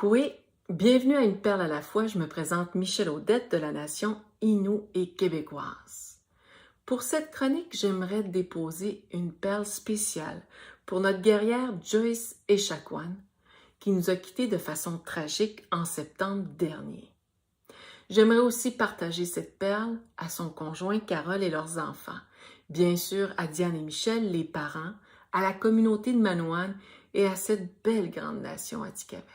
Koué, bienvenue à Une perle à la fois. Je me présente Michèle Audette de la nation Innu et québécoise. Pour cette chronique, j'aimerais déposer une perle spéciale pour notre guerrière Joyce Echaquan, qui nous a quittés de façon tragique en septembre dernier. J'aimerais aussi partager cette perle à son conjoint Carole et leurs enfants, bien sûr à Diane et Michel, les parents, à la communauté de Manoane et à cette belle grande nation Atikamekw.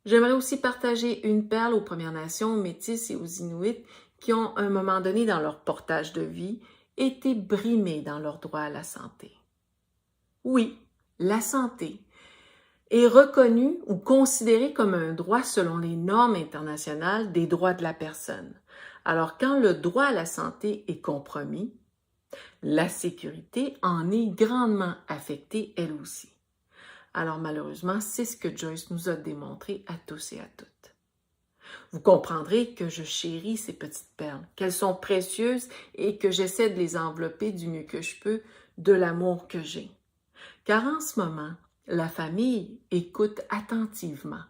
J'aimerais aussi partager une perle aux Premières Nations, aux Métis et aux Inuits qui ont, à un moment donné dans leur portage de vie, été brimés dans leur droit à la santé. Oui, la santé est reconnue ou considérée comme un droit selon les normes internationales des droits de la personne. Alors, quand le droit à la santé est compromis, la sécurité en est grandement affectée elle aussi. Alors malheureusement, c'est ce que Joyce nous a démontré à tous et à toutes. Vous comprendrez que je chéris ces petites perles, qu'elles sont précieuses et que j'essaie de les envelopper du mieux que je peux de l'amour que j'ai. Car en ce moment, la famille écoute attentivement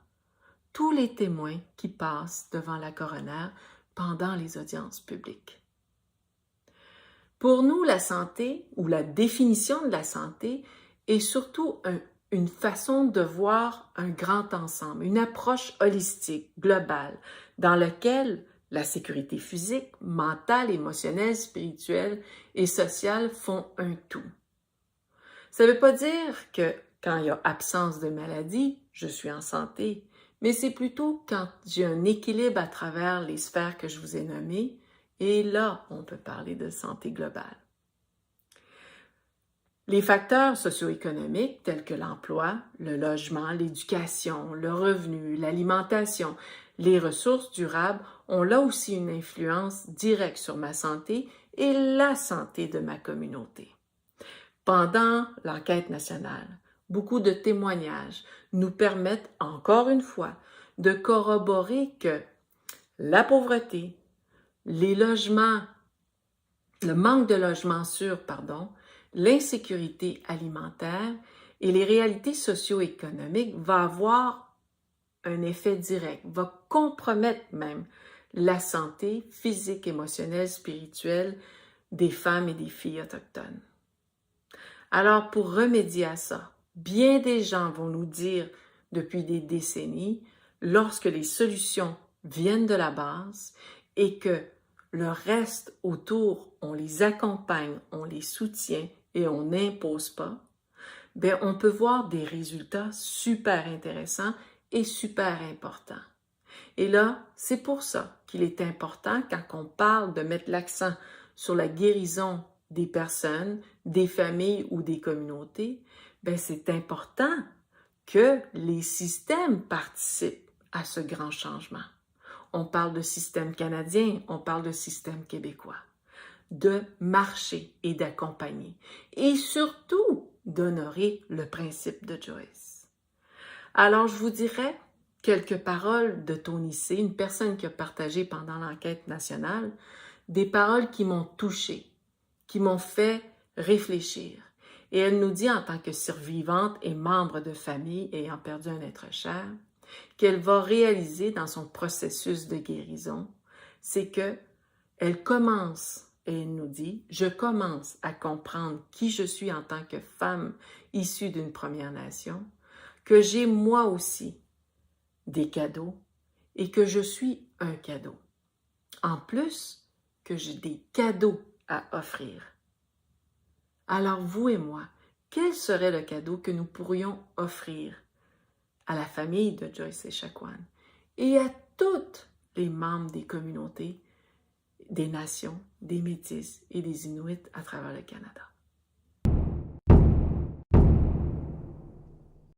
tous les témoins qui passent devant la coroner pendant les audiences publiques. Pour nous, la santé ou la définition de la santé est surtout une façon de voir un grand ensemble, une approche holistique, globale, dans laquelle la sécurité physique, mentale, émotionnelle, spirituelle et sociale font un tout. Ça ne veut pas dire que quand il y a absence de maladie, je suis en santé, mais c'est plutôt quand j'ai un équilibre à travers les sphères que je vous ai nommées, et là, on peut parler de santé globale. Les facteurs socio-économiques tels que l'emploi, le logement, l'éducation, le revenu, l'alimentation, les ressources durables ont là aussi une influence directe sur ma santé et la santé de ma communauté. Pendant l'enquête nationale, beaucoup de témoignages nous permettent encore une fois de corroborer que la pauvreté, les logements, le manque de logements sûrs, l'insécurité alimentaire et les réalités socio-économiques va avoir un effet direct, va compromettre même la santé physique, émotionnelle, spirituelle des femmes et des filles autochtones. Alors, pour remédier à ça, bien des gens vont nous dire depuis des décennies, lorsque les solutions viennent de la base et que le reste autour, on les accompagne, on les soutient et on n'impose pas, bien, on peut voir des résultats super intéressants et super importants. Et là, c'est pour ça qu'il est important, quand on parle de mettre l'accent sur la guérison des personnes, des familles ou des communautés, bien, c'est important que les systèmes participent à ce grand changement. On parle de système canadien, on parle de système québécois, de marcher et d'accompagner, et surtout d'honorer le principe de Joyce. Alors, je vous dirais quelques paroles de Tony C., une personne qui a partagé pendant l'enquête nationale, des paroles qui m'ont touchée, qui m'ont fait réfléchir. Et elle nous dit, en tant que survivante et membre de famille ayant perdu un être cher, qu'elle va réaliser dans son processus de guérison, c'est que elle commence, et elle nous dit, je commence à comprendre qui je suis en tant que femme issue d'une Première Nation, que j'ai moi aussi des cadeaux et que je suis un cadeau. En plus, que j'ai des cadeaux à offrir. Alors vous et moi, quel serait le cadeau que nous pourrions offrir à la famille de Joyce Echaquan et à tous les membres des communautés, des nations, des Métis et des Inuits à travers le Canada?